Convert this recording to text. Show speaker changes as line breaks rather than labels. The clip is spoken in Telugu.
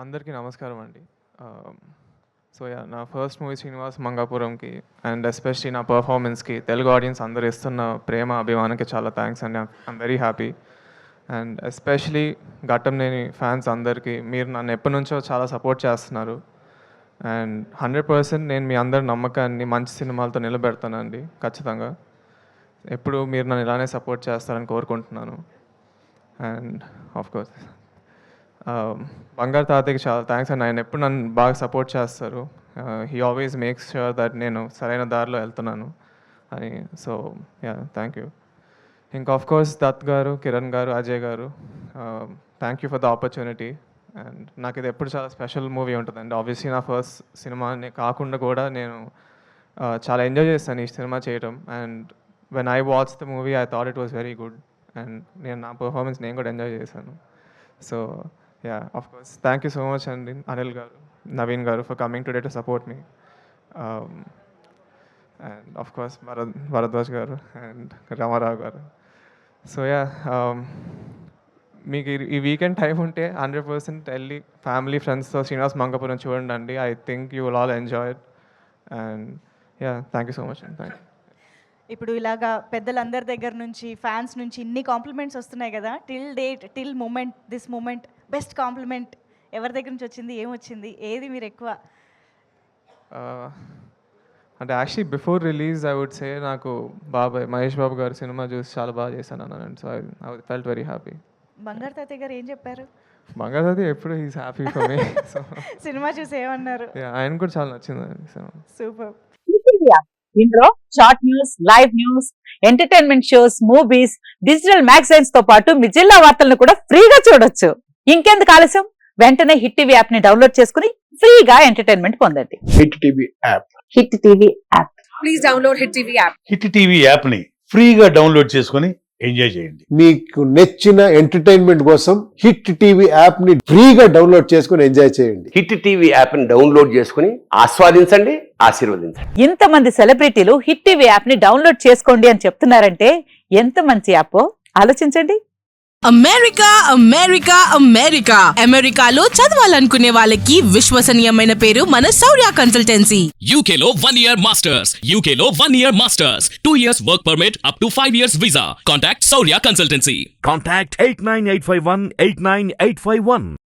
అందరికీ నమస్కారం అండి. సో నా ఫస్ట్ మూవీ 'శ్రీనివాస్ మంగాపురంకి' అండ్ ఎస్పెషలీ నా పర్ఫార్మెన్స్కి తెలుగు ఆడియన్స్ అందరూ ఇస్తున్న ప్రేమ అభిమానానికి చాలా థ్యాంక్స్ అండి. I'm very happy. And especially Ghattamaneni fans అందరికీ మీరు నన్ను ఎప్పటి నుంచో చాలా సపోర్ట్ చేస్తున్నారు. అండ్ 100% నేను మీ అందరి నమ్మకాన్ని మంచి సినిమాలతో నిలబెడతానండి ఖచ్చితంగా. ఎప్పుడు మీరు నన్ను ఇలానే సపోర్ట్ చేస్తారని కోరుకుంటున్నాను. అండ్ ఆఫ్కోర్స్ బంగారు తాతయ్యకి చాలా థ్యాంక్స్ అండి. ఆయన ఎప్పుడు నన్ను బాగా సపోర్ట్ చేస్తారు. He always makes sure that నేను సరైన దారిలో వెళ్తున్నాను అని. So thank you. ఇంకా ఆఫ్కోర్స్ దత్ గారు, కిరణ్ గారు, అజయ్ గారు, thank you for the opportunity. And నాకు ఇది ఎప్పుడు చాలా స్పెషల్ మూవీ ఉంటుందండి. ఆబ్వియస్లీ నా ఫస్ట్ సినిమాని కాకుండా కూడా నేను చాలా ఎంజాయ్ చేస్తాను ఈ సినిమా చేయడం. And when I watch the movie I thought it was very good. And నేను నా పర్ఫార్మెన్స్ నేను కూడా ఎంజాయ్ చేశాను. So of course, thank you so much and Anil garu, Naveen garu for coming today to support me. And of course Bharadwaj garu and Ramarao garu. So మీకు ఈ వీకెండ్ టైం ఉంటే 100% వెళ్ళి ఫ్యామిలీ ఫ్రెండ్స్తో శ్రీనివాస్ మంగాపురం చూడండి. I think you will all enjoy it. And thank you so much and thank you.
ఇప్పుడు ఇలాగా పెద్దలందరి దగ్గర నుంచి ఫ్యాన్స్ నుంచి ఇన్ని కాంప్లిమెంట్స్ వస్తున్నాయి కదా, till moment this moment best compliment ఎవరి దగ్గర నుంచి వచ్చింది, ఏమొచ్చింది, ఏది మీరు ఎక్కువ?
అంటే actually before release I would say నాకు మహేష్ బాబు గారు సినిమా చూసి చాలా బాగా చేశాను అన్నాను. So I felt very happy.
బంగారు తాతయ్య గారు ఏం చెప్పారు?
బంగారు తాతయ్య ఎప్పుడు he's happy for me. So
cinema చూసి ఏమన్నారు?
ఆయన కూడా చాలా నచ్చింది.
సూపర్.
ఇందులో short news, live news, entertainment shows, movies, digital magazines తో పాటు మీ జిల్లా వార్తలను కూడా ఫ్రీగా చూడొచ్చు. ఇంకెందుకు ఆలస్యం, వెంటనే హిట్ టీవీ యాప్ ని డౌన్లోడ్ చేసుకుని ఫ్రీగా ఎంటర్టైన్మెంట్ పొందండి.
Hit TV app.
Hit TV app.
Please download hit TV app.
Hit TV app ని ఫ్రీగా డౌన్లోడ్ చేసుకుని ఎంజాయ్ చేయండి.
మీకు నచ్చిన ఎంటర్టైన్మెంట్ కోసం హిట్ టీవీ యాప్ ని ఫ్రీగా డౌన్లోడ్ చేసుకుని ఎంజాయ్ చేయండి.
హిట్ టీవీ యాప్ ని డౌన్లోడ్ చేసుకుని ఆస్వాదించండి, ఆశీర్వదించండి.
ఇంతమంది సెలబ్రిటీలు హిట్ టీవీ యాప్ ని డౌన్లోడ్ చేసుకోండి అని చెప్తున్నారంటే ఎంత మంచి యాప్ ఆలోచించండి.
అమెరికా అమెరికా అమెరికా అమెరికాలో చదవాలనుకునే వాళ్ళకి విశ్వసనీయమైన పేరు మన శౌర్య కన్సల్టెన్సీ.
UK లో 1 year masters, UK లో 1 year masters, 2 years work permit up to 5 years visa. Contact Saurya Consultancy.
Contact 89851 89851.